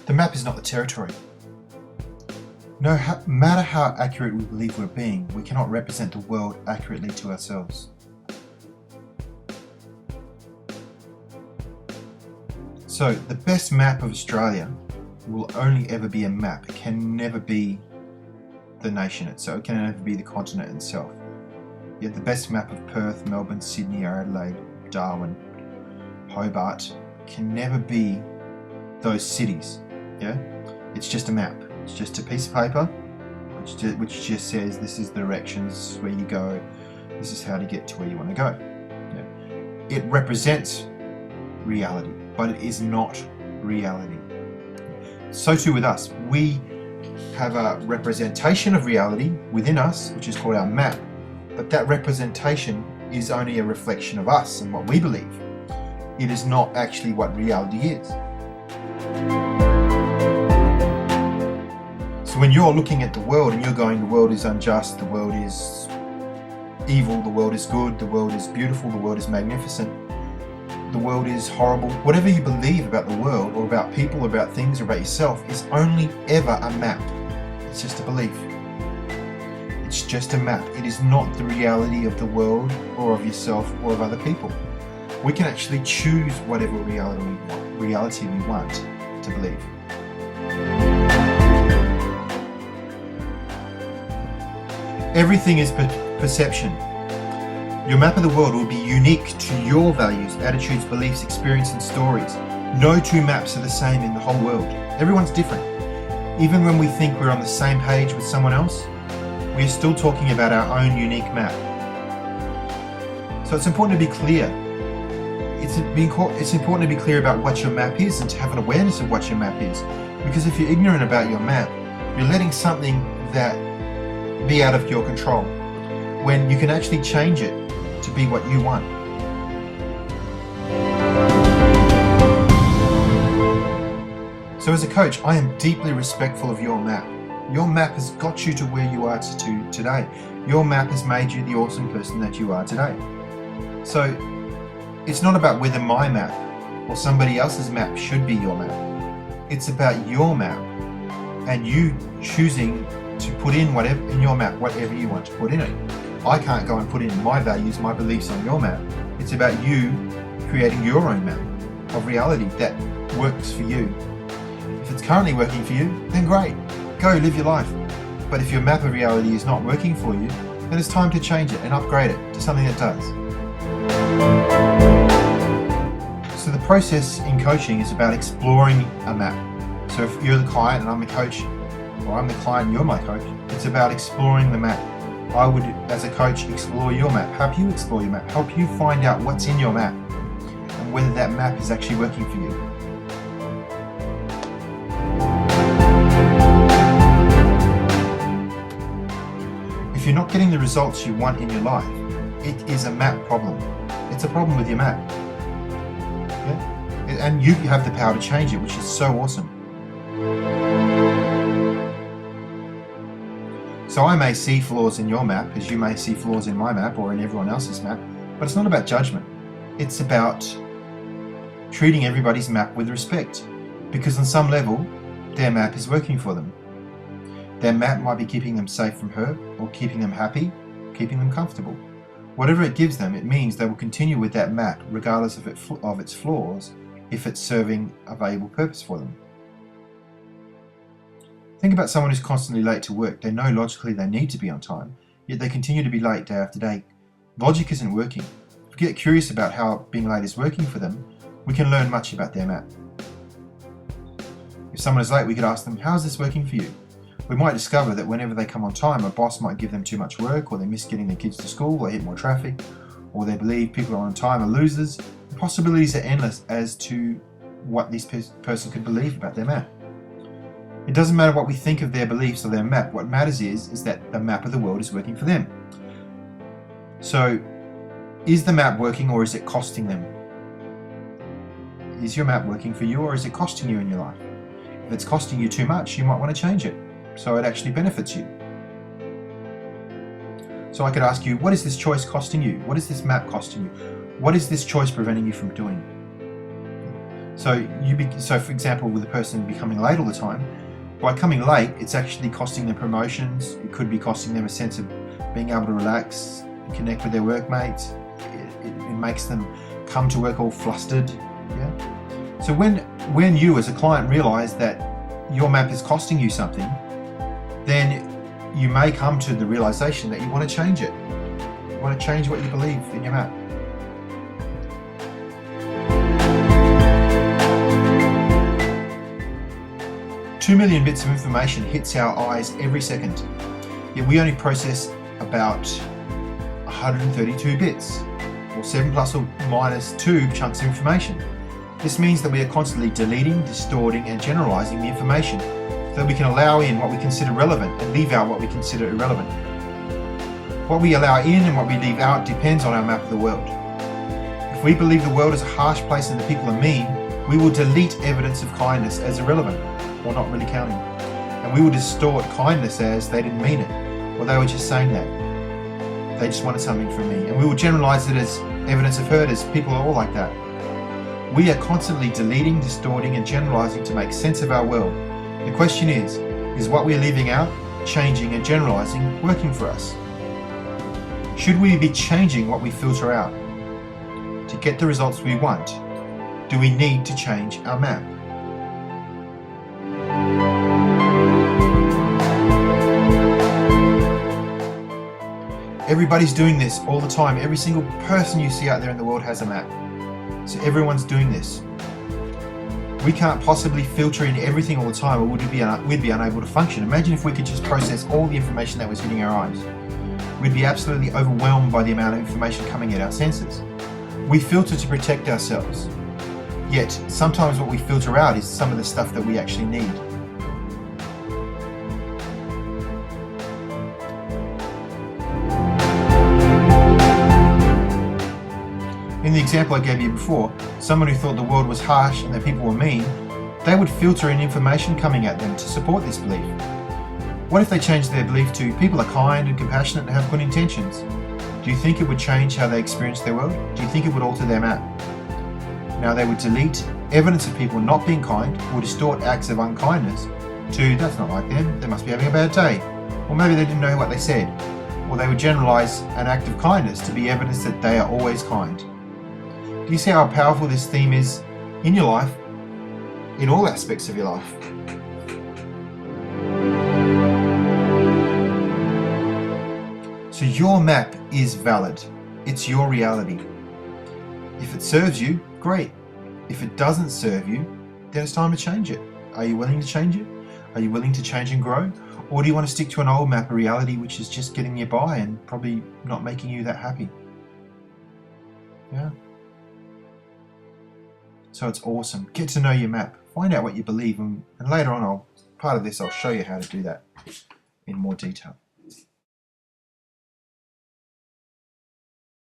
The map is not the territory. No matter how accurate we believe we're being, we cannot represent the world accurately to ourselves. So the best map of Australia will only ever be a map. It can never be the nation itself. It can never be the continent itself. Yet the best map of Perth, Melbourne, Sydney, Adelaide, Darwin, Hobart can never be those cities. Yeah, it's just a map. It's just a piece of paper which just says this is the directions where you go, this is how to get to where you want to go. Yeah. It represents reality, but it is not reality. So too with us. We have a representation of reality within us, which is called our map, but that representation is only a reflection of us and what we believe. It is not actually what reality is. So when you're looking at the world and you're going, the world is unjust, the world is evil, the world is good, the world is beautiful, the world is magnificent, the world is horrible, whatever you believe about the world or about people, or about things, or about yourself is only ever a map. It's just a belief. It's just a map. It is not the reality of the world or of yourself or of other people. We can actually choose whatever reality we want to believe. Everything is perception. Your map of the world will be unique to your values, attitudes, beliefs, experience and stories. No two maps are the same in the whole world. Everyone's different. Even when we think we're on the same page with someone else, we are still talking about our own unique map. So it's important to be clear. It's important to be clear about what your map is and to have an awareness of what your map is. Because if you're ignorant about your map, you're letting something that be out of your control, when you can actually change it to be what you want. So as a coach, I am deeply respectful of your map. Your map has got you to where you are today. Your map has made you the awesome person that you are today. So it's not about whether my map or somebody else's map should be your map. It's about your map and you choosing to put in whatever in your map, whatever you want to put in it. I can't go and put in my values, my beliefs on your map. It's about you creating your own map of reality that works for you. If it's currently working for you, then great, go live your life. But if your map of reality is not working for you, then it's time to change it and upgrade it to something that does. So the process in coaching is about exploring a map. So if you're the client and I'm the coach, or I'm the client and you're my coach, it's about exploring the map. I would, as a coach, explore your map, help you explore your map, help you find out what's in your map and whether that map is actually working for you. If you're not getting the results you want in your life, it is a map problem. It's a problem with your map. Yeah? And you have the power to change it, which is so awesome. So I may see flaws in your map, as you may see flaws in my map or in everyone else's map, but it's not about judgment. It's about treating everybody's map with respect, because on some level, their map is working for them. Their map might be keeping them safe from hurt, or keeping them happy, keeping them comfortable. Whatever it gives them, it means they will continue with that map, regardless of its flaws, if it's serving a valuable purpose for them. Think about someone who's constantly late to work. They know logically they need to be on time, yet they continue to be late day after day. Logic isn't working. If we get curious about how being late is working for them, we can learn much about their map. If someone is late, we could ask them, how is this working for you? We might discover that whenever they come on time, a boss might give them too much work, or they miss getting their kids to school, or they hit more traffic, or they believe people who are on time are losers. The possibilities are endless as to what this person could believe about their map. It doesn't matter what we think of their beliefs or their map. What matters is that the map of the world is working for them. So, is the map working, or is it costing them? Is your map working for you, or is it costing you in your life? If it's costing you too much, you might want to change it so it actually benefits you. So I could ask you, what is this choice costing you? What is this map costing you? What is this choice preventing you from doing? So for example, with a person becoming late all the time, by coming late, it's actually costing them promotions. It could be costing them a sense of being able to relax, connect with their workmates. It makes them come to work all flustered. Yeah. So when you as a client realize that your map is costing you something, then you may come to the realization that you want to change it. You want to change what you believe in your map. Two million bits of information hits our eyes every second, yet we only process about 132 bits, or 7 plus or minus 2 chunks of information. This means that we are constantly deleting, distorting and generalizing the information so that we can allow in what we consider relevant and leave out what we consider irrelevant. What we allow in and what we leave out depends on our map of the world. If we believe the world is a harsh place and the people are mean, we will delete evidence of kindness as irrelevant, or not really counting. And we will distort kindness as they didn't mean it, or they were just saying that. They just wanted something from me. And we will generalize it as evidence of hurt, as people are all like that. We are constantly deleting, distorting and generalizing to make sense of our world. The question is what we are leaving out, changing and generalizing working for us? Should we be changing what we filter out? To get the results we want, do we need to change our map? Everybody's doing this all the time. Every single person you see out there in the world has a map. So everyone's doing this. We can't possibly filter in everything all the time, or we'd be unable to function. Imagine if we could just process all the information that was hitting our eyes. We'd be absolutely overwhelmed by the amount of information coming at our senses. We filter to protect ourselves. Yet, sometimes what we filter out is some of the stuff that we actually need. In the example I gave you before, someone who thought the world was harsh and that people were mean, they would filter in information coming at them to support this belief. What if they changed their belief to people are kind and compassionate and have good intentions? Do you think it would change how they experience their world? Do you think it would alter their map? Now they would delete evidence of people not being kind or distort acts of unkindness to that's not like them, they must be having a bad day. Or maybe they didn't know what they said. Or they would generalize an act of kindness to be evidence that they are always kind. Do you see how powerful this theme is in your life, in all aspects of your life? So your map is valid. It's your reality. If it serves you, great. If it doesn't serve you, then it's time to change it. Are you willing to change it? Are you willing to change and grow? Or do you want to stick to an old map of reality which is just getting you by and probably not making you that happy? Yeah. So it's awesome. Get to know your map. Find out what you believe, and later on, part of this, I'll show you how to do that in more detail.